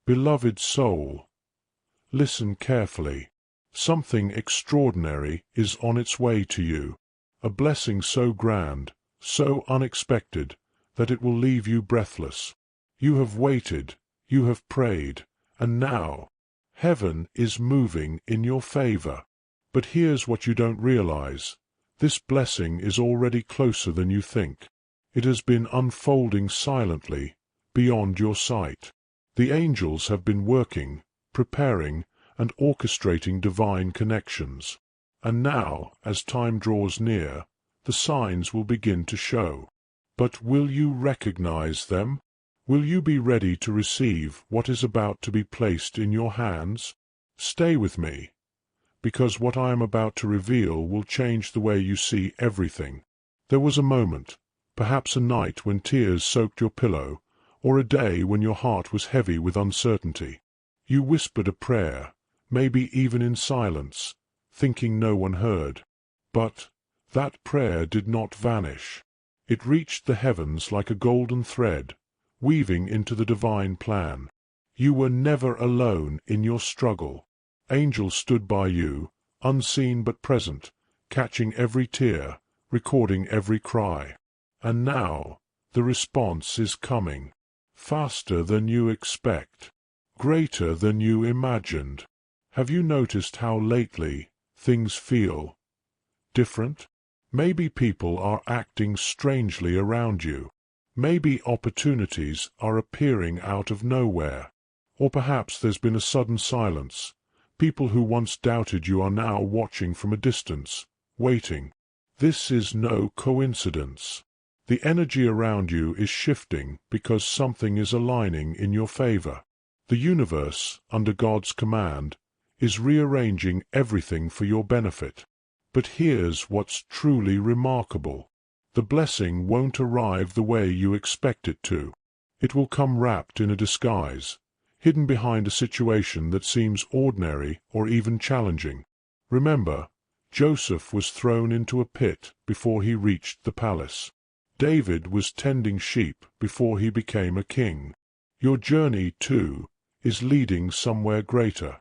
Beloved soul, listen carefully. Something extraordinary is on its way to you. A blessing so grand, so unexpected, that it will leave you breathless. You have waited, you have prayed, and now, heaven is moving in your favor. But here's what you don't realize. This blessing is already closer than you think. It has been unfolding silently, beyond your sight. The angels have been working, preparing, and orchestrating divine connections. And now, as time draws near, the signs will begin to show. But will you recognize them? Will you be ready to receive what is about to be placed in your hands? Stay with me, because what I am about to reveal will change the way you see everything. There was a moment, perhaps a night when tears soaked your pillow, or a day when your heart was heavy with uncertainty. You whispered a prayer, maybe even in silence, thinking no one heard. But that prayer did not vanish. It reached the heavens like a golden thread, weaving into the divine plan. You were never alone in your struggle. Angels stood by you, unseen but present, catching every tear, recording every cry. And now, the response is coming. Faster than you expect. Greater than you imagined. Have you noticed how lately things feel different? Maybe people are acting strangely around you. Maybe opportunities are appearing out of nowhere. Or perhaps there's been a sudden silence. People who once doubted you are now watching from a distance, waiting. This is no coincidence. The energy around you is shifting because something is aligning in your favor. The universe, under God's command, is rearranging everything for your benefit. But here's what's truly remarkable. The blessing won't arrive the way you expect it to. It will come wrapped in a disguise, hidden behind a situation that seems ordinary or even challenging. Remember, Joseph was thrown into a pit before he reached the palace. David was tending sheep before he became a king. Your journey, too, is leading somewhere greater.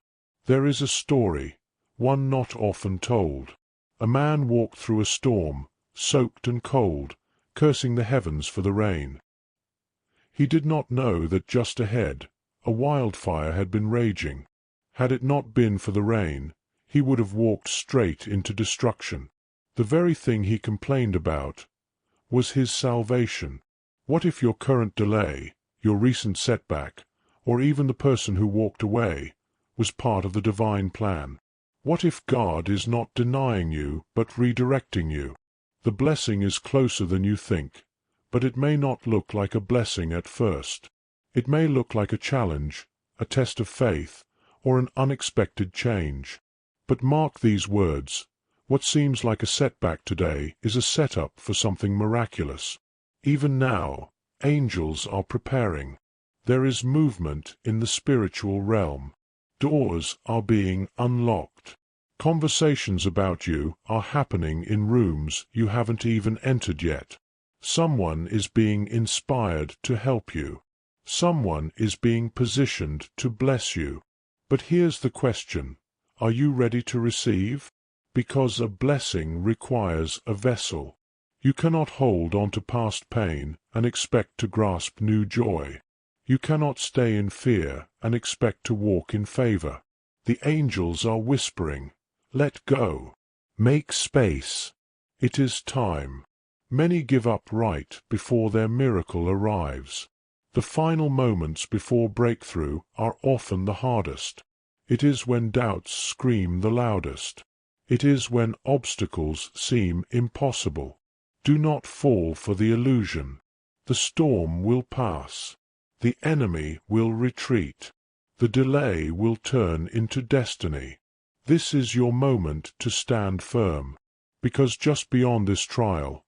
There is a story, one not often told. A man walked through a storm, soaked and cold, cursing the heavens for the rain. He did not know that just ahead, a wildfire had been raging. Had it not been for the rain, he would have walked straight into destruction. The very thing he complained about was his salvation. What if your current delay, your recent setback, or even the person who walked away, was part of the divine plan? What if God is not denying you, but redirecting you? The blessing is closer than you think, but it may not look like a blessing at first. It may look like a challenge, a test of faith, or an unexpected change. But mark these words. What seems like a setback today is a setup for something miraculous. Even now, angels are preparing. There is movement in the spiritual realm. Doors are being unlocked. Conversations about you are happening in rooms you haven't even entered yet. Someone is being inspired to help you. Someone is being positioned to bless you. But here's the question. Are you ready to receive? Because a blessing requires a vessel. You cannot hold on to past pain and expect to grasp new joy. You cannot stay in fear and expect to walk in favor. The angels are whispering, "Let go. Make space. It is time." Many give up right before their miracle arrives. The final moments before breakthrough are often the hardest. It is when doubts scream the loudest. It is when obstacles seem impossible. Do not fall for the illusion. The storm will pass. The enemy will retreat. The delay will turn into destiny. This is your moment to stand firm, because just beyond this trial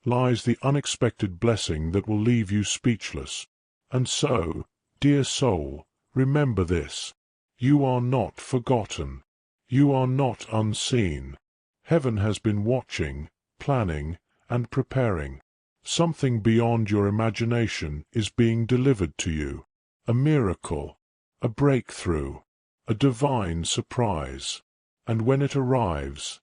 lies the unexpected blessing that will leave you speechless. And so, dear soul, remember this. You are not forgotten. You are not unseen. Heaven has been watching, planning, and preparing. Something beyond your imagination is being delivered to you. A miracle, a breakthrough, a divine surprise. And when it arrives,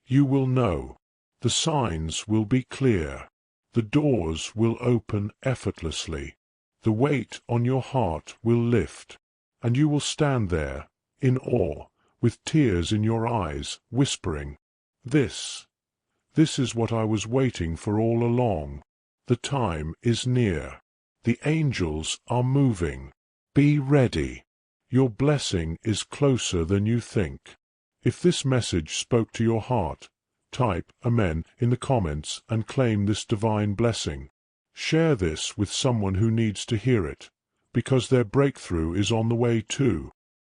you will know. The signs will be clear. The doors will open effortlessly. The weight on your heart will lift, and you will stand there, in awe, with tears in your eyes, whispering, This is what I was waiting for all along. The time is near. The angels are moving. Be ready. Your blessing is closer than you think. If this message spoke to your heart, type Amen in the comments and claim this divine blessing. Share this with someone who needs to hear it, because their breakthrough is on the way too.